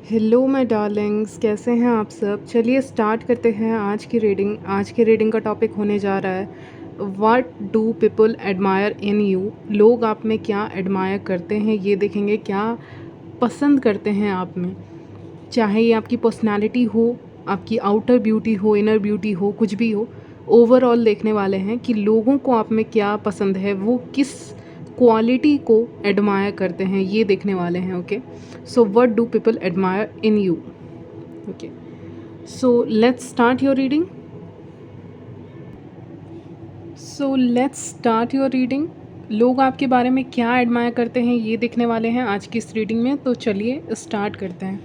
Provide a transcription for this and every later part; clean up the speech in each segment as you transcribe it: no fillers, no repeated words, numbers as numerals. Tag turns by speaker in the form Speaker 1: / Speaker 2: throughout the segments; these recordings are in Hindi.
Speaker 1: हेलो माय डार्लिंग्स, कैसे हैं आप सब। चलिए स्टार्ट करते हैं आज की रीडिंग। आज की रीडिंग का टॉपिक होने जा रहा है what do people admire in you. लोग आप में क्या एडमायर करते हैं ये देखेंगे, क्या पसंद करते हैं आप में। चाहे ये आपकी पर्सनालिटी हो, आपकी आउटर ब्यूटी हो, इनर ब्यूटी हो, कुछ भी हो, ओवरऑल देखने वाले हैं कि लोगों को आप में क्या पसंद है, वो किस क्वालिटी को एडमायर करते हैं ये देखने वाले हैं। Okay, so what do people admire in you. Okay, so let's start your reading. लोग आपके बारे में क्या एडमायर करते हैं ये देखने वाले हैं आज की इस रीडिंग में। तो चलिए स्टार्ट करते हैं।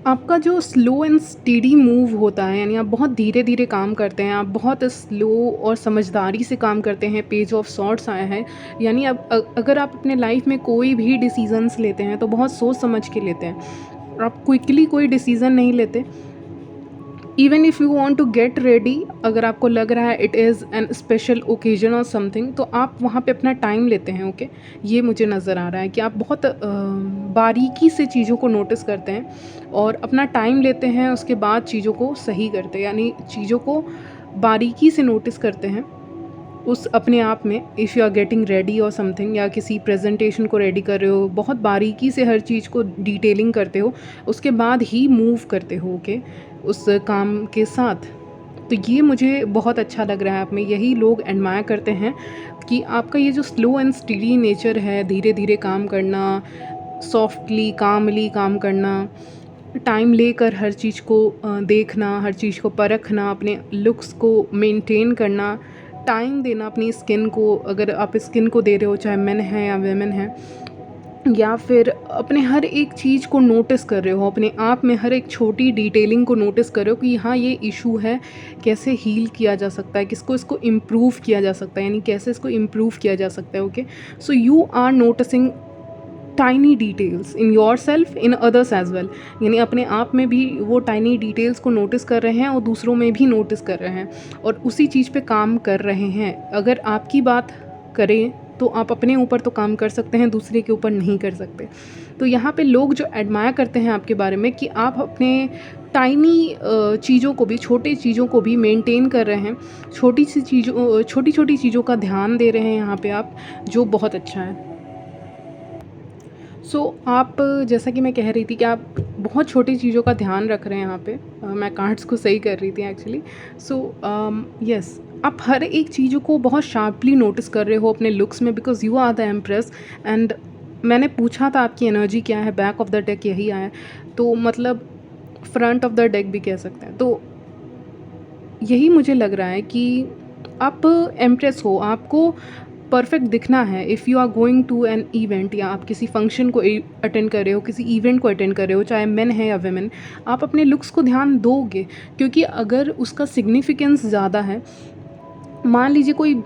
Speaker 1: आपका जो स्लो एंड स्टेडी मूव होता है, यानी आप बहुत धीरे धीरे काम करते हैं, आप बहुत स्लो और समझदारी से काम करते हैं। पेज ऑफ सॉर्ट्स आया है, यानी अब अगर आप अपने लाइफ में कोई भी डिसीजंस लेते हैं तो बहुत सोच समझ के लेते हैं। आप क्विकली कोई डिसीज़न नहीं लेते। Even if you want to get ready, अगर आपको लग रहा है it is an special occasion और समथिंग, तो आप वहाँ पे अपना टाइम लेते हैं। ओके, ये मुझे नज़र आ रहा है कि आप बहुत बारीकी से चीज़ों को नोटिस करते हैं और अपना टाइम लेते हैं, उसके बाद चीज़ों को सही करते हैं। यानी चीज़ों को बारीकी से नोटिस करते हैं उस अपने आप में। If you are getting ready और समथिंग, या किसी प्रेजेंटेशन को रेडी कर रहे हो, बहुत बारीकी से हर चीज़ को डिटेलिंग करते हो, उसके बाद ही मूव करते हो। ओके, उस काम के साथ। तो ये मुझे बहुत अच्छा लग रहा है आप में, यही लोग एडमायर करते हैं कि आपका ये जो स्लो एंड स्टेडी नेचर है, धीरे धीरे काम करना, सॉफ्टली कामली काम करना, टाइम लेकर हर चीज़ को देखना, हर चीज़ को परखना, अपने लुक्स को मेंटेन करना, टाइम देना अपनी स्किन को। अगर आप स्किन को दे रहे हो, चाहे मेन है या वेमेन है, या फिर अपने हर एक चीज़ को नोटिस कर रहे हो, अपने आप में हर एक छोटी डिटेलिंग को नोटिस कर रहे हो कि हाँ ये इशू है, कैसे हील किया जा सकता है, किसको इसको इम्प्रूव किया जा सकता है, यानी कैसे इसको इम्प्रूव किया जा सकता है। Okay, so you are noticing tiny details in your self, in others as well. यानी अपने आप में भी वो टाइनी डिटेल्स को नोटिस कर रहे हैं और दूसरों में भी नोटिस कर रहे हैं और उसी चीज़ पे काम कर रहे हैं। अगर आपकी बात करें तो आप अपने ऊपर तो काम कर सकते हैं, दूसरे के ऊपर नहीं कर सकते। तो यहाँ पे लोग जो एडमायर करते हैं आपके बारे में कि आप अपने टाइनी चीज़ों को भी, छोटी चीज़ों को भी मेंटेन कर रहे हैं, छोटी छोटी चीज़ों का ध्यान दे रहे हैं यहाँ पे आप, जो बहुत अच्छा है। आप, जैसा कि मैं कह रही थी कि आप बहुत छोटी चीज़ों का ध्यान रख रहे हैं यहाँ पे। मैं कार्ड्स को सही कर रही थी एक्चुअली। यस, आप हर एक चीज़ों को बहुत शार्पली नोटिस कर रहे हो अपने लुक्स में, because you are the empress. And मैंने पूछा था आपकी एनर्जी क्या है, बैक ऑफ द डेक यही आया है, तो मतलब फ्रंट ऑफ द डेक भी कह सकते हैं। तो यही मुझे लग रहा है कि आप एम्प्रेस हो, आपको परफेक्ट दिखना है। If you are going to an event, या आप किसी फंक्शन को अटेंड कर रहे हो, किसी इवेंट को अटेंड कर रहे हो, चाहे मेन है या वेमेन, आप अपने लुक्स को ध्यान दोगे, क्योंकि अगर उसका सिग्निफिकेंस ज़्यादा है, मान लीजिए कोई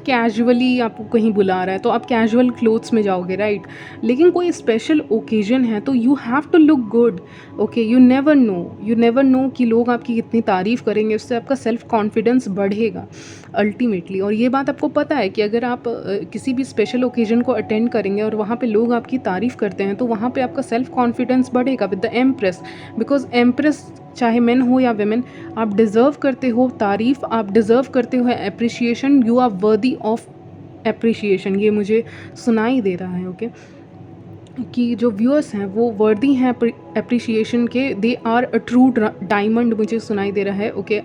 Speaker 1: कैजुअली आपको कहीं बुला रहा है तो आप कैजुअल क्लोथ्स में जाओगे, राइट। लेकिन कोई स्पेशल ओकेजन है तो you have to look good. Okay, you never know कि लोग आपकी कितनी तारीफ़ करेंगे, उससे आपका सेल्फ कॉन्फिडेंस बढ़ेगा अल्टीमेटली। और ये बात आपको पता है कि अगर आप किसी भी स्पेशल ओकेजन को अटेंड करेंगे और वहाँ पे लोग आपकी तारीफ़ करते हैं, तो वहाँ पे आपका सेल्फ कॉन्फिडेंस बढ़ेगा with the empress. Because empress चाहे मेन हो या वेमेन, आप डिज़र्व करते हो तारीफ़, आप डिज़र्व करते हो appreciation, you are worthy of appreciation. ये मुझे सुनाई दे रहा है। ओके, कि जो व्यूअर्स हैं वो वर्दी हैं एप्रिसिएशन के, they are a true diamond, मुझे सुनाई दे रहा है। ओके,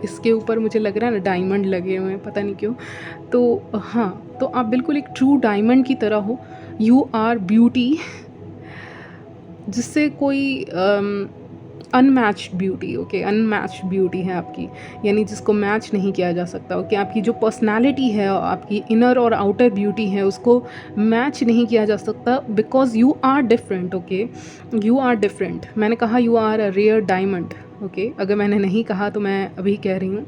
Speaker 1: इसके ऊपर मुझे लग रहा है ना डायमंड लगे हुए हैं, पता नहीं क्यों। तो हाँ, तो आप बिल्कुल एक ट्रू डायमंड की तरह हो। यू आर ब्यूटी, जिससे कोई unmatched beauty. Okay, unmatched beauty है आपकी, यानी जिसको मैच नहीं किया जा सकता। ओके, आपकी जो पर्सनालिटी है, आपकी इनर और आउटर ब्यूटी है, उसको मैच नहीं किया जा सकता, because you are different. Okay, you are different. मैंने कहा you are a rare diamond. Okay, अगर मैंने नहीं कहा तो मैं अभी कह रही हूँ।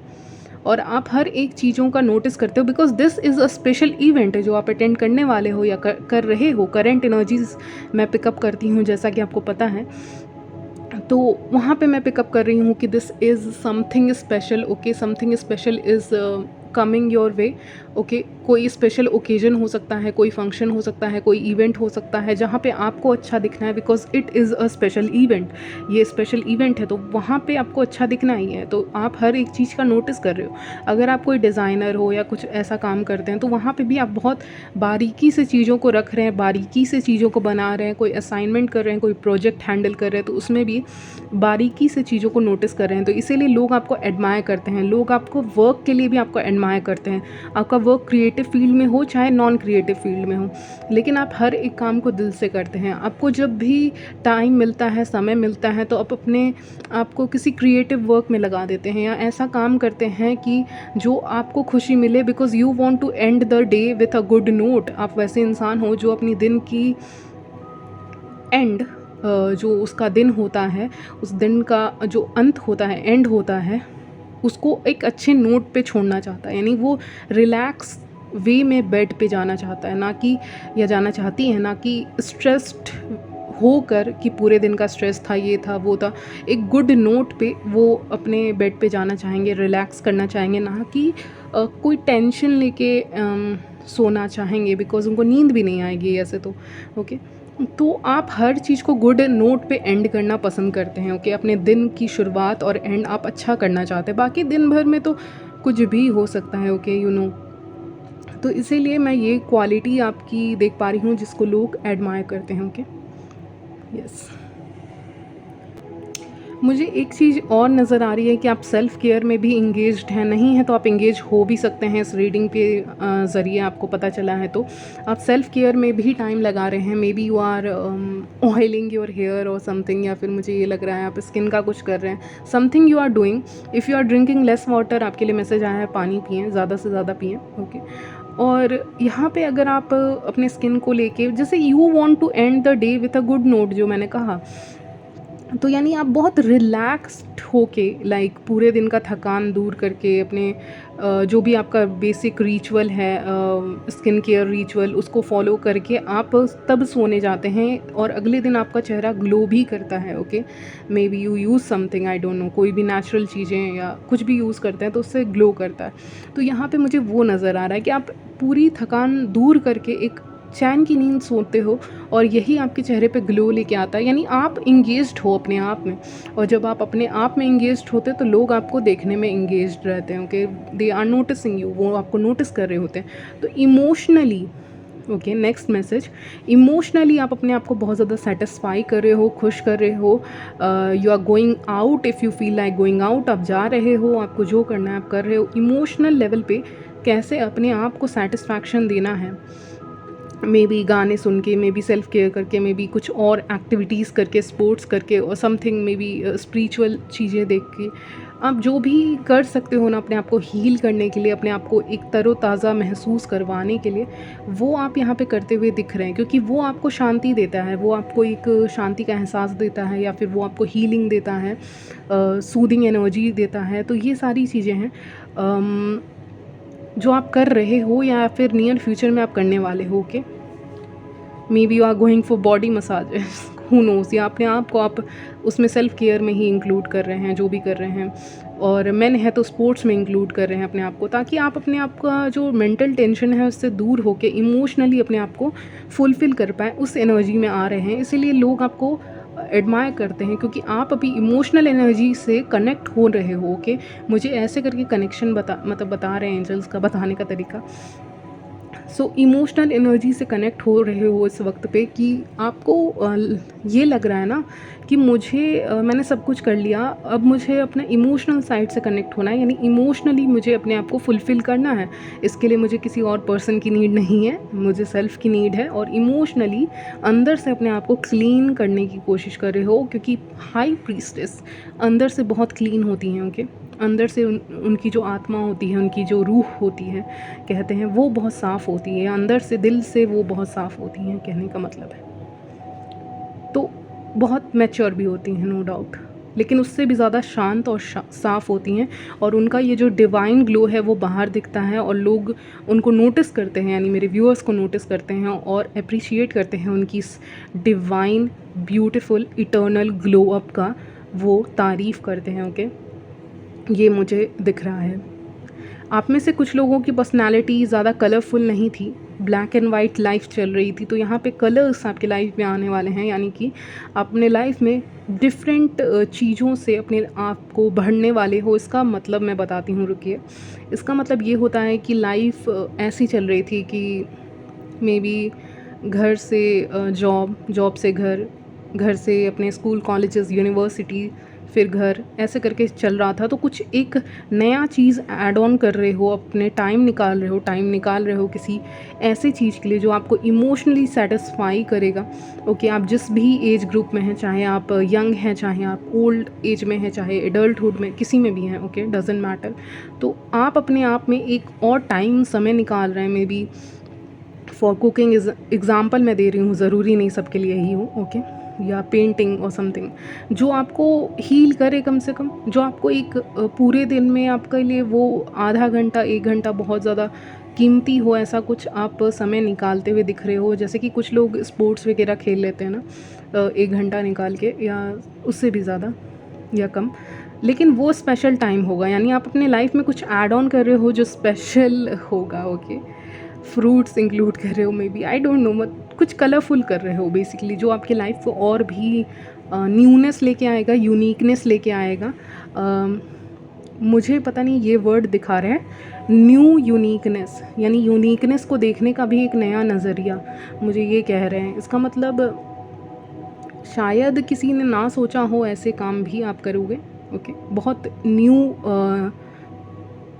Speaker 1: और आप हर एक चीज़ों का नोटिस करते हो, because this is a special event जो आप अटेंड करने वाले हो या कर रहे हो। करेंट एनर्जीज मैं पिकअप करती हूँ, जैसा कि आपको पता है। तो वहाँ पे मैं पिकअप कर रही हूँ कि this is something special. Okay, something special is coming your way. Okay, कोई स्पेशल ओकेजन हो सकता है, कोई फंक्शन हो सकता है, कोई इवेंट हो सकता है जहाँ पे आपको अच्छा दिखना है, because it is a special event. ये स्पेशल इवेंट है तो वहाँ पे आपको अच्छा दिखना ही है, तो आप हर एक चीज़ का नोटिस कर रहे हो। अगर आप कोई डिज़ाइनर हो या कुछ ऐसा काम करते हैं तो वहाँ पे भी आप बहुत बारीकी से चीज़ों को रख रहे हैं, बारीकी से चीज़ों को बना रहे हैं, कोई असाइनमेंट कर रहे हैं, कोई प्रोजेक्ट हैंडल कर रहे हैं, तो उसमें भी बारीकी से चीज़ों को नोटिस कर रहे हैं। तो इसीलिए लोग आपको एडमायर करते हैं, लोग आपको वर्क के लिए भी आपको एडमायर करते हैं। आपका वर्क क्रिएटिव फील्ड में हो चाहे नॉन क्रिएटिव फील्ड में हो, लेकिन आप हर एक काम को दिल से करते हैं। आपको जब भी टाइम मिलता है, समय मिलता है, तो आप अपने आप को किसी क्रिएटिव वर्क में लगा देते हैं या ऐसा काम करते हैं कि जो आपको खुशी मिले, because you want to end the day with a good note. आप वैसे इंसान हो जो अपनी दिन की एंड जो उसका दिन होता है, उस दिन का जो अंत होता है, एंड होता है, उसको एक अच्छे नोट पे छोड़ना चाहता है। यानी वो रिलैक्स वे में बेड पे जाना चाहता है, ना कि या जाना चाहती है, ना कि स्ट्रेस्ड होकर कि पूरे दिन का स्ट्रेस था, ये था, वो था। एक गुड नोट पे वो अपने बेड पे जाना चाहेंगे, रिलैक्स करना चाहेंगे, ना कि कोई टेंशन लेके सोना चाहेंगे, बिकॉज़ उनको नींद भी नहीं आएगी ऐसे तो। ओके, तो आप हर चीज़ को गुड नोट पे एंड करना पसंद करते हैं। ओके, अपने दिन की शुरुआत और एंड आप अच्छा करना चाहते हैं। बाकी दिन भर में तो कुछ भी हो सकता है। ओके, यू नो, तो इसीलिए मैं ये क्वालिटी आपकी देख पा रही हूँ जिसको लोग एडमायर करते हैं। Okay, yes. मुझे एक चीज़ और नज़र आ रही है कि आप सेल्फ़ केयर में भी इंगेज्ड हैं। नहीं हैं तो आप इंगेज हो भी सकते हैं, इस रीडिंग के ज़रिए आपको पता चला है। तो आप सेल्फ़ केयर में भी टाइम लगा रहे हैं। Maybe you are oiling your hair और समथिंग, या फिर मुझे ये लग रहा है आप स्किन का कुछ कर रहे हैं। Something you are doing. If you are drinking less water, आपके लिए मैसेज आया है पानी पिएँ, ज़्यादा से ज़्यादा पिएँ। ओके, और यहाँ पे अगर आप अपने स्किन को लेके, जैसे you want to end the day with a good note, जो मैंने कहा, तो यानी आप बहुत रिलैक्स्ड होके, लाइक पूरे दिन का थकान दूर करके, अपने जो भी आपका बेसिक रिचुअल है, स्किन केयर रिचुअल, उसको फॉलो करके आप तब सोने जाते हैं और अगले दिन आपका चेहरा ग्लो भी करता है। Okay, maybe you use something, I don't know, कोई भी नेचुरल चीज़ें या कुछ भी यूज़ करते हैं तो उससे ग्लो करता है। तो यहाँ पे मुझे वो नज़र आ रहा है कि आप पूरी थकान दूर करके एक चैन की नींद सोते हो और यही आपके चेहरे पे ग्लो लेके आता है। यानी आप इंगेज्ड हो अपने आप में, और जब आप अपने आप में इंगेज्ड होते हैं तो लोग आपको देखने में इंगेज्ड रहते हैं। Okay, they are noticing you, वो आपको नोटिस कर रहे होते हैं। तो emotionally, okay, next message, emotionally आप अपने आप को बहुत ज़्यादा सेटिस्फाई कर रहे हो, खुश कर रहे हो। You are going out, if you feel like going out, आप जा रहे हो, आपको जो करना है आप कर रहे हो। इमोशनल लेवल पे कैसे अपने आप को सेटिस्फैक्शन देना है, मे बी गाने सुन के, मे बी सेल्फ़ केयर करके, मे बी कुछ और एक्टिविटीज़ करके, स्पोर्ट्स करके, और समथिंग मे बी स्पिरिचुअल चीज़ें देख के, आप जो भी कर सकते हो ना अपने आप को हील करने के लिए, अपने आप को एक तरोताज़ा महसूस करवाने के लिए, वो आप यहाँ पे करते हुए दिख रहे हैं। क्योंकि वो आपको शांति देता है, वो आपको एक शांति का एहसास देता है, या फिर वो आपको हीलिंग देता है, सूदिंग एनर्जी देता है। तो ये सारी चीज़ें हैं जो आप कर रहे हो या फिर नियर फ्यूचर में आप करने वाले हो। Okay, maybe you are going for body massages, who knows, या अपने आप को आप उसमें सेल्फ़ केयर में ही इंक्लूड कर रहे हैं, जो भी कर रहे हैं। और मेन है तो स्पोर्ट्स में इंक्लूड कर रहे हैं अपने आप को, ताकि आप अपने आप का जो मेंटल टेंशन है उससे दूर होके इमोशनली अपने आप को फुलफ़िल कर पाएँ, उस एनर्जी में आ रहे हैं। इसीलिए लोग आपको एडमायर करते हैं, क्योंकि आप अभी इमोशनल एनर्जी से कनेक्ट हो रहे हो। ओके, मुझे ऐसे करके कनेक्शन बता रहे हैं एंजल्स का बताने का तरीका। सो इमोशनल एनर्जी से कनेक्ट हो रहे हो इस वक्त पे कि आपको ये लग रहा है ना कि मैंने सब कुछ कर लिया, अब मुझे अपना इमोशनल साइड से कनेक्ट होना है। यानी इमोशनली मुझे अपने आप को फुलफ़िल करना है। इसके लिए मुझे किसी और पर्सन की नीड नहीं है, मुझे सेल्फ़ की नीड है। और इमोशनली अंदर से अपने आप को क्लीन करने की कोशिश कर रहे हो, क्योंकि हाई प्रीस्टेस अंदर से बहुत क्लीन होती हैं। ओके, अंदर से उनकी जो आत्मा होती है, उनकी जो रूह होती है, कहते हैं, वो बहुत साफ़ होती है। अंदर से, दिल से वो बहुत साफ़ होती हैं, कहने का मतलब है। तो बहुत मैच्योर भी होती हैं, नो डाउट, लेकिन उससे भी ज़्यादा शांत और साफ़ होती हैं। और उनका ये जो डिवाइन ग्लो है वो बाहर दिखता है, और लोग उनको नोटिस करते हैं, यानी मेरे व्यूअर्स को नोटिस करते हैं और अप्रिशिएट करते हैं उनकी इस divine, beautiful, eternal glow up का वो तारीफ़ करते हैं। ओके, ये मुझे दिख रहा है। आप में से कुछ लोगों की पर्सनैलिटी ज़्यादा कलरफुल नहीं थी, ब्लैक एंड वाइट लाइफ चल रही थी, तो यहाँ पे कलर्स आपके लाइफ में आने वाले हैं, यानी कि आप अपने लाइफ में डिफरेंट चीज़ों से अपने आप को भरने वाले हो। इसका मतलब मैं बताती हूँ, रुकिए। इसका मतलब ये होता है कि लाइफ ऐसी चल रही थी कि मे बी घर से जॉब, जॉब से घर, घर से अपने स्कूल, कॉलेजेस, यूनिवर्सिटी, फिर घर, ऐसे करके चल रहा था। तो कुछ एक नया चीज़ ऐड ऑन कर रहे हो, अपने टाइम निकाल रहे हो किसी ऐसे चीज़ के लिए जो आपको इमोशनली सेटिस्फाई करेगा। ओके, आप जिस भी एज ग्रुप में हैं, चाहे आप यंग हैं, चाहे आप ओल्ड एज में हैं, चाहे एडल्टहुड में, किसी में भी हैं, ओके, डजेंट मैटर। तो आप अपने आप में एक और टाइम, समय निकाल रहे हैं, may be for cooking, is example मैं दे रही हूँ, ज़रूरी नहीं सबके लिए ही हो, ओके, या पेंटिंग और समथिंग जो आपको हील करे, कम से कम जो आपको एक पूरे दिन में आपके लिए वो आधा घंटा, 1 घंटा बहुत ज़्यादा कीमती हो, ऐसा कुछ आप समय निकालते हुए दिख रहे हो। जैसे कि कुछ लोग स्पोर्ट्स वगैरह खेल लेते हैं ना, 1 घंटा निकाल के, या उससे भी ज़्यादा या कम, लेकिन वो स्पेशल टाइम होगा, यानी आप अपने लाइफ में कुछ ऐड ऑन कर रहे हो जो स्पेशल होगा, ओके। फ्रूट्स इंक्लूड कर रहे हो, may be, I don't know, मत कुछ कलरफुल कर रहे हो बेसिकली, जो आपके लाइफ को और भी न्यूनेस लेके आएगा, यूनिकनेस लेके आएगा। मुझे पता नहीं ये वर्ड दिखा रहे हैं, न्यू यूनिकनेस, यानी यूनिकनेस को देखने का भी एक नया नज़रिया, मुझे ये कह रहे हैं। इसका मतलब शायद किसी ने ना सोचा हो ऐसे काम भी आप करोगे, ओके। बहुत न्यू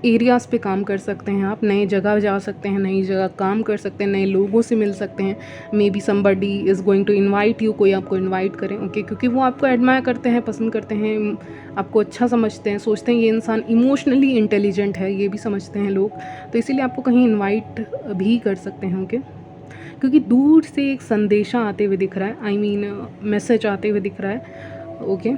Speaker 1: एरियाज़ पे काम कर सकते हैं आप, नए जगह जा सकते हैं, नई जगह काम कर सकते हैं, नए लोगों से मिल सकते हैं। Maybe somebody is going to invite you, कोई आपको इनवाइट करें, ओके, क्योंकि वो आपको एडमायर करते हैं, पसंद करते हैं, आपको अच्छा समझते हैं, सोचते हैं ये इंसान इमोशनली इंटेलिजेंट है, ये भी समझते हैं लोग, तो इसीलिए आपको कहीं इन्वाइट भी कर सकते हैं, ओके। क्योंकि दूर से एक संदेशा आते हुए दिख रहा है, आई मीन मैसेज आते हुए दिख रहा है, ओके।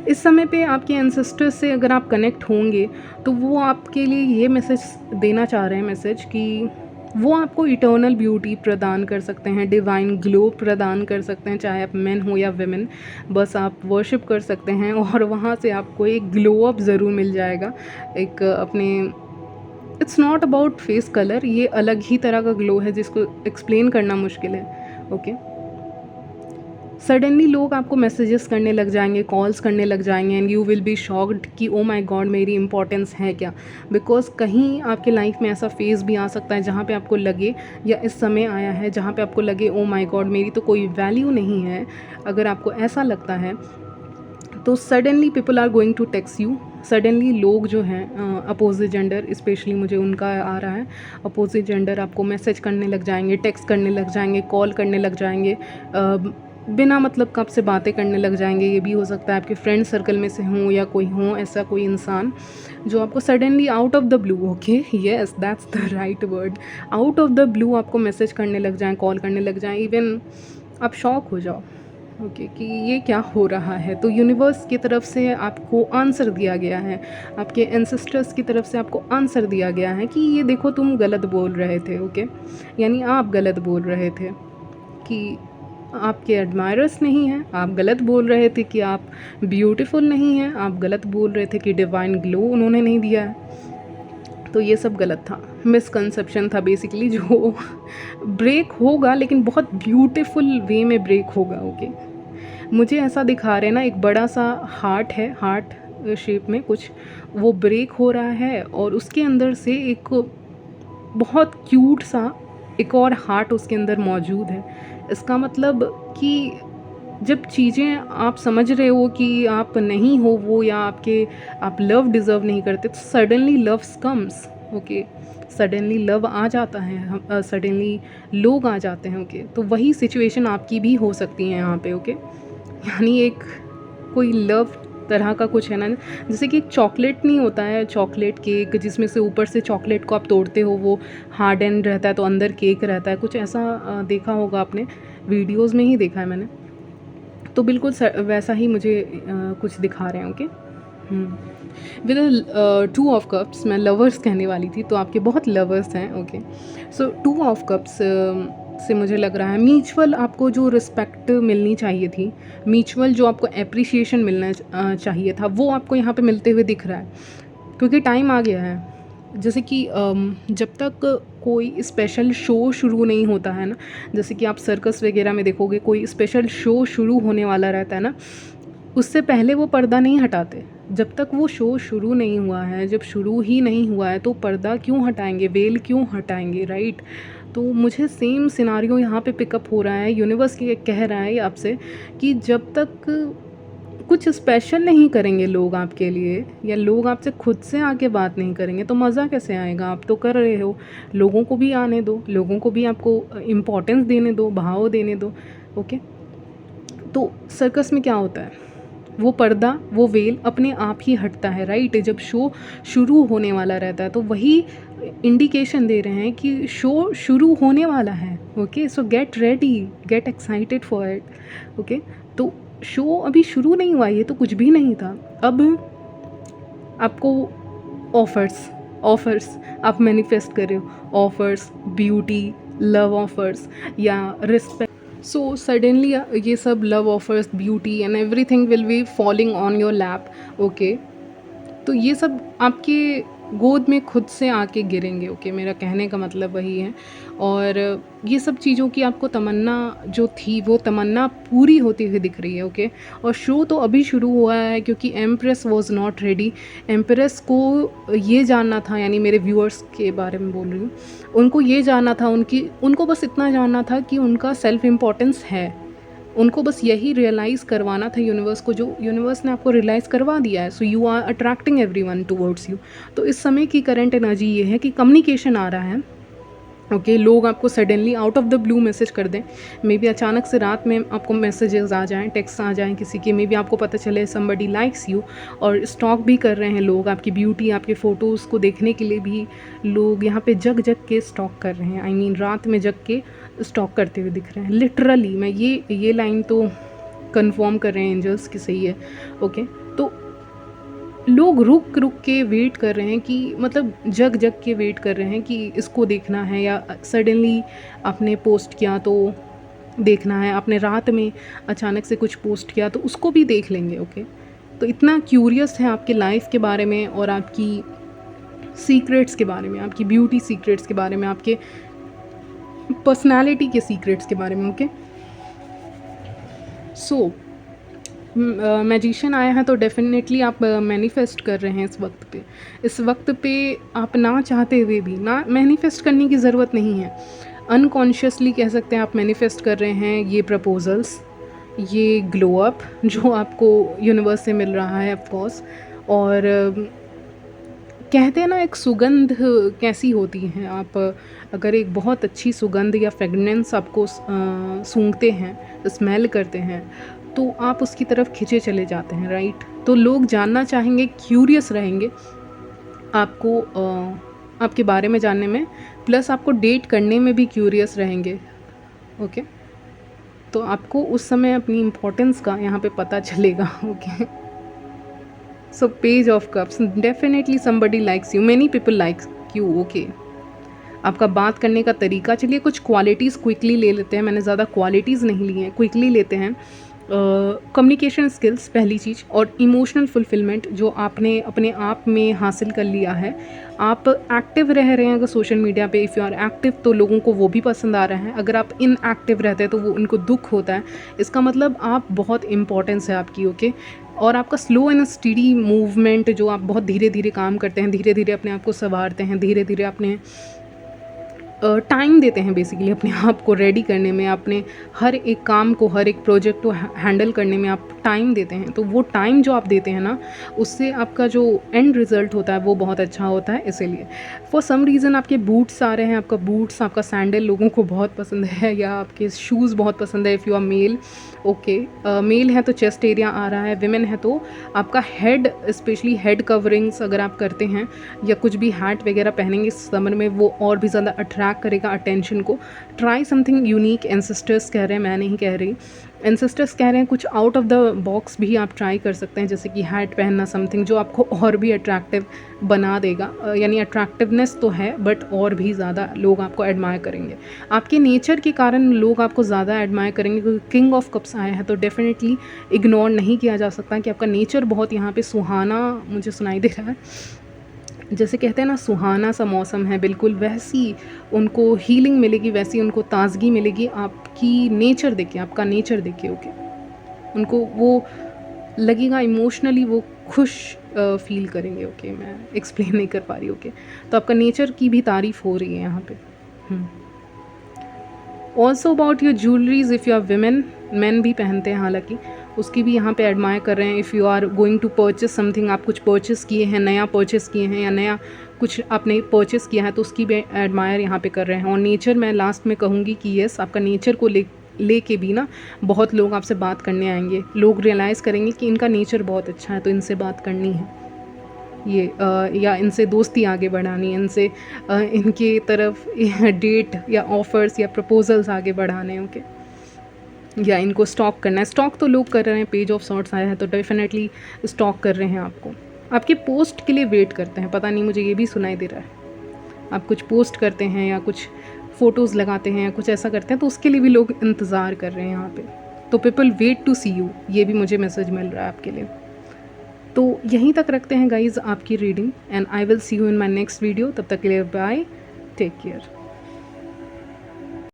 Speaker 1: इस समय पे आपके एंसेस्टर्स से अगर आप कनेक्ट होंगे तो वो आपके लिए ये मैसेज देना चाह रहे हैं, मैसेज कि वो आपको इटर्नल ब्यूटी प्रदान कर सकते हैं, डिवाइन ग्लो प्रदान कर सकते हैं, चाहे आप मेन हो या वेमेन, बस आप वर्शिप कर सकते हैं और वहाँ से आपको एक ग्लो अप ज़रूर मिल जाएगा। एक अपने, it's not about face colour, ये अलग ही तरह का ग्लो है जिसको एक्सप्लेन करना मुश्किल है, ओके। सडनली लोग आपको मैसेजेस करने लग जाएंगे, कॉल्स करने लग जाएंगे, and you will be shocked कि ओ माय गॉड, मेरी इंपॉर्टेंस है क्या। बिकॉज कहीं आपके लाइफ में ऐसा फेज़ भी आ सकता है जहाँ पे आपको लगे, या इस समय आया है जहाँ पे आपको लगे ओ माय गॉड, मेरी तो कोई वैल्यू नहीं है। अगर आपको ऐसा लगता है तो suddenly people are going to text you. Suddenly लोग जो हैं अपोजिट जेंडर, स्पेशली मुझे उनका आ रहा है, अपोजिट जेंडर आपको मैसेज करने लग जाएंगे, टेक्स्ट करने लग जाएंगे, कॉल करने लग जाएंगे, बिना मतलब का आपसे बातें करने लग जाएंगे। ये भी हो सकता है आपके फ्रेंड सर्कल में से हों या कोई हों ऐसा कोई इंसान जो आपको suddenly out of the blue, okay, yes that's the right word, out of the blue आपको मैसेज करने लग जाएं, कॉल करने लग जाएं, इवन आप शॉक हो जाओ, ओके, कि ये क्या हो रहा है। तो यूनिवर्स की तरफ से आपको आंसर दिया गया है, आपके एंसेस्टर्स की तरफ से आपको आंसर दिया गया है कि ये देखो तुम गलत बोल रहे थे, ओके, यानी आप गलत बोल रहे थे कि आपके एडमायरर्स नहीं हैं, आप गलत बोल रहे थे कि आप ब्यूटीफुल नहीं हैं, आप गलत बोल रहे थे कि डिवाइन ग्लो उन्होंने नहीं दिया है। तो ये सब गलत था, मिसकंसेप्शन था बेसिकली, जो ब्रेक होगा लेकिन बहुत ब्यूटीफुल वे में ब्रेक होगा, ओके। मुझे ऐसा दिखा रहे हैं ना, एक बड़ा सा हार्ट है, हार्ट शेप में कुछ, वो ब्रेक हो रहा है और उसके अंदर से एक बहुत क्यूट सा एक और हार्ट उसके अंदर मौजूद है। इसका मतलब कि जब चीज़ें आप समझ रहे हो कि आप नहीं हो वो, या आप लव डिज़र्व नहीं करते, तो suddenly love comes, okay, suddenly love आ जाता है, सडनली लोग आ जाते हैं, ओके। तो वही सिचुएशन आपकी भी हो सकती है यहाँ पे, ओके। यानी एक कोई लव तरह का कुछ है ना, जैसे कि एक चॉकलेट नहीं होता है, चॉकलेट केक जिसमें से ऊपर से चॉकलेट को आप तोड़ते हो वो हार्ड एंड रहता है तो अंदर केक रहता है, कुछ ऐसा देखा होगा आपने, वीडियोस में ही देखा है मैंने। तो बिल्कुल वैसा ही मुझे कुछ दिखा रहे हैं, ओके। विद 2 ऑफ कप्स, मैं लवर्स कहने वाली थी तो आपके बहुत लवर्स हैं, ओके। सो 2 ऑफ कप्स से मुझे लग रहा है म्यूचुअल आपको जो रिस्पेक्ट मिलनी चाहिए थी, म्यूचुअल जो आपको एप्रिसिएशन मिलना चाहिए था, वो आपको यहाँ पे मिलते हुए दिख रहा है। क्योंकि टाइम आ गया है। जैसे कि जब तक कोई स्पेशल शो शुरू नहीं होता है ना, जैसे कि आप सर्कस वगैरह में देखोगे कोई स्पेशल शो शुरू होने वाला रहता है ना, उससे पहले वो पर्दा नहीं हटाते। जब तक वो शो शुरू नहीं हुआ है, जब शुरू ही नहीं हुआ है, तो पर्दा क्यों हटाएंगे, वेल क्यों हटाएंगे, राइट। तो मुझे सेम सिनारियो यहाँ पे पिकअप हो रहा है, यूनिवर्स ये कह रहा है आपसे कि जब तक कुछ स्पेशल नहीं करेंगे लोग आपके लिए, या लोग आपसे खुद से आके बात नहीं करेंगे, तो मज़ा कैसे आएगा। आप तो कर रहे हो, लोगों को भी आने दो, लोगों को भी आपको इम्पोर्टेंस देने दो, भाव देने दो। ओके, तो सर्कस में क्या होता है, वो पर्दा, वो वेल अपने आप ही हटता है, राइट। जब शो शुरू होने वाला रहता है तो वही इंडिकेशन दे रहे हैं कि शो शुरू होने वाला है। Okay, so get ready, get excited for it. Okay, तो शो अभी शुरू नहीं हुआ, ये तो कुछ भी नहीं था। अब आपको ऑफ़र्स ऑफ़र्स आप मैनिफेस्ट कर रहे हो, ऑफ़र्स, ब्यूटी, लव ऑफ़र्स या रिस्पेक्ट। सो सडनली ये सब love offers, beauty and everything will be falling on your lap. Okay, तो ये सब आपके गोद में खुद से आके गिरेंगे। ओके, मेरा कहने का मतलब वही है। और ये सब चीज़ों की आपको तमन्ना जो थी, वो तमन्ना पूरी होती हुई दिख रही है। ओके, और शो तो अभी शुरू हुआ है क्योंकि empress was not ready. Empress को ये जानना था, यानी मेरे व्यूअर्स के बारे में बोल रही हूँ, उनको ये जानना था, उनको बस इतना जानना था कि उनका सेल्फ इम्पोर्टेंस है। उनको बस यही रियलाइज़ करवाना था यूनिवर्स को, जो यूनिवर्स ने आपको रियलाइज़ करवा दिया है। So you are attracting everyone towards you. तो इस समय की करंट एनर्जी ये है कि कम्युनिकेशन आ रहा है। ओके, लोग आपको suddenly out of the blue message कर दें, मे बी अचानक से रात में आपको मैसेजेस आ जाएं, टेक्स्ट आ जाएं किसी के, मे बी आपको पता चले समबडी लाइक्स यू, और स्टॉक भी कर रहे हैं लोग आपकी ब्यूटी, आपके फ़ोटोज़ को देखने के लिए भी लोग यहाँ पे जग जग के स्टॉक कर रहे हैं। आई मीन रात में जग के स्टॉक करते हुए दिख रहे हैं लिटरली। मैं ये लाइन तो कंफर्म कर रहे हैं एंजल्स की सही है। ओके, तो लोग रुक रुक के वेट कर रहे हैं, कि मतलब जग जग के वेट कर रहे हैं कि इसको देखना है, या सडनली आपने पोस्ट किया तो देखना है, आपने रात में अचानक से कुछ पोस्ट किया तो उसको भी देख लेंगे। ओके, तो इतना क्यूरियस है आपके लाइफ के बारे में, और आपकी सीक्रेट्स के बारे में, आपकी ब्यूटी सीक्रेट्स के बारे में, आपके पर्सनालिटी के सीक्रेट्स के बारे में। ओके, सो मैजिशियन आया है तो डेफिनेटली आप मैनिफेस्ट कर रहे हैं इस वक्त पे। इस वक्त पे आप ना चाहते हुए भी, ना मैनिफेस्ट करने की ज़रूरत नहीं है, अनकॉन्शियसली कह सकते हैं आप मैनिफेस्ट कर रहे हैं ये प्रपोजल्स, ये ग्लो अप जो आपको यूनिवर्स से मिल रहा है ऑफ कोर्स। और कहते हैं ना एक सुगंध कैसी होती है, आप अगर एक बहुत अच्छी सुगंध या फ्रेगनेंस आपको सूंघते हैं, स्मेल करते हैं, तो आप उसकी तरफ खिंचे चले जाते हैं, राइट। तो लोग जानना चाहेंगे, क्यूरियस रहेंगे आपको आपके बारे में जानने में, प्लस आपको डेट करने में भी क्यूरियस रहेंगे। ओके, तो आपको उस समय अपनी इम्पोर्टेंस का यहाँ पे पता चलेगा। Okay, so page of cups, definitely somebody likes you, many people likes you. Okay, आपका बात करने का तरीका, चलिए कुछ क्वालिटीज़ क्विकली ले लेते हैं, मैंने ज़्यादा क्वालिटीज़ नहीं ली हैं, क्विकली लेते हैं। कम्युनिकेशन स्किल्स पहली चीज़, और इमोशनल फुलफिलमेंट जो आपने अपने आप में हासिल कर लिया है। आप एक्टिव रह रहे हैं अगर सोशल मीडिया पे, इफ़ यू आर एक्टिव, तो लोगों को वो भी पसंद आ रहा है। अगर आप इनएक्टिव रहते हैं तो वो उनको दुख होता है, इसका मतलब आप बहुत इंपॉर्टेंस है आपकी। ओके, और आपका स्लो एंड स्टडी मूवमेंट, जो आप बहुत धीरे धीरे काम करते हैं, धीरे धीरे अपने आप को संवारते हैं, धीरे धीरे अपने टाइम देते हैं बेसिकली अपने आप को रेडी करने में, अपने हर एक काम को, हर एक प्रोजेक्ट को हैंडल करने में आप टाइम देते हैं। तो वो टाइम जो आप देते हैं ना, उससे आपका जो एंड रिज़ल्ट होता है वो बहुत अच्छा होता है। इसीलिए फॉर सम रीज़न आपके बूट्स आ रहे हैं, आपका बूट्स, आपका सैंडल लोगों को बहुत पसंद है, या आपके शूज़ बहुत पसंद है if you are male. Okay, male है तो चेस्ट एरिया आ रहा है, विमेन है तो आपका हेड, स्पेशली हेड कवरिंग्स अगर आप करते हैं या कुछ भी हैट वगैरह पहनेंगे समर में, वो और भी ज़्यादा अट्रैक्ट करेगा अटेंशन को। ट्राई समथिंग यूनिक, एंसेस्टर्स कह रहे हैं, मैं नहीं कह रही, एंसेस्टर्स कह रहे हैं कुछ आउट ऑफ द बॉक्स भी आप ट्राई कर सकते हैं, जैसे कि हैट पहनना, समथिंग जो आपको और भी अट्रैक्टिव बना देगा। यानी अट्रैक्टिवनेस तो है, बट और भी ज़्यादा लोग आपको एडमायर करेंगे। आपके नेचर के कारण लोग आपको ज़्यादा एडमायर करेंगे, क्योंकि किंग ऑफ कप्स आया है, तो डेफिनेटली इग्नोर नहीं किया जा सकता कि आपका नेचर बहुत यहाँ पे सुहाना मुझे सुनाई दे रहा है। जैसे कहते हैं ना सुहाना सा मौसम है, बिल्कुल वैसी उनको हीलिंग मिलेगी, वैसी उनको ताज़गी मिलेगी आपकी नेचर देख के, आपका नेचर देख के। ओके, उनको वो लगेगा इमोशनली वो खुश फील करेंगे। ओके, मैं एक्सप्लेन नहीं कर पा रही। ओके, तो आपका नेचर की भी तारीफ़ हो रही है यहाँ पे। Also about your jewelleries if you are women, man भी पहनते हैं हालांकि, उसकी भी यहाँ पे एडमायर कर रहे हैं। If you are going to purchase something, आप कुछ परचेस किए हैं, नया परचेस किए हैं या नया कुछ आपने परचेस किया है, तो उसकी भी एडमायर यहाँ पे कर रहे हैं। और नेचर मैं लास्ट में कहूँगी कि येस, आपका नेचर को लेके भी ना बहुत लोग आपसे बात करने आएंगे। लोग रियलाइज़ करेंगे कि इनका नेचर बहुत अच्छा है, तो इनसे बात करनी है ये, या इनसे दोस्ती आगे बढ़ानी है, इनसे इनके तरफ डेट या ऑफ़र्स या प्रपोजल्स आगे बढ़ाने। ओके, या इनको स्टॉक करना है। स्टॉक तो लोग कर रहे हैं, पेज ऑफ सॉर्ट्स आया है तो डेफिनेटली स्टॉक कर रहे हैं आपको, आपके पोस्ट के लिए वेट करते हैं। पता नहीं, मुझे ये भी सुनाई दे रहा है। आप कुछ पोस्ट करते हैं या कुछ फ़ोटोज़ लगाते हैं या कुछ ऐसा करते हैं, तो उसके लिए भी लोग इंतज़ार कर रहे हैं यहाँ पे। तो people wait to see you, ये भी मुझे मैसेज मिल रहा है आपके लिए। तो यहीं तक रखते हैं गाइज़ आपकी reading, and I will see you in my next video. तब तक के लिए बाय, टेक केयर।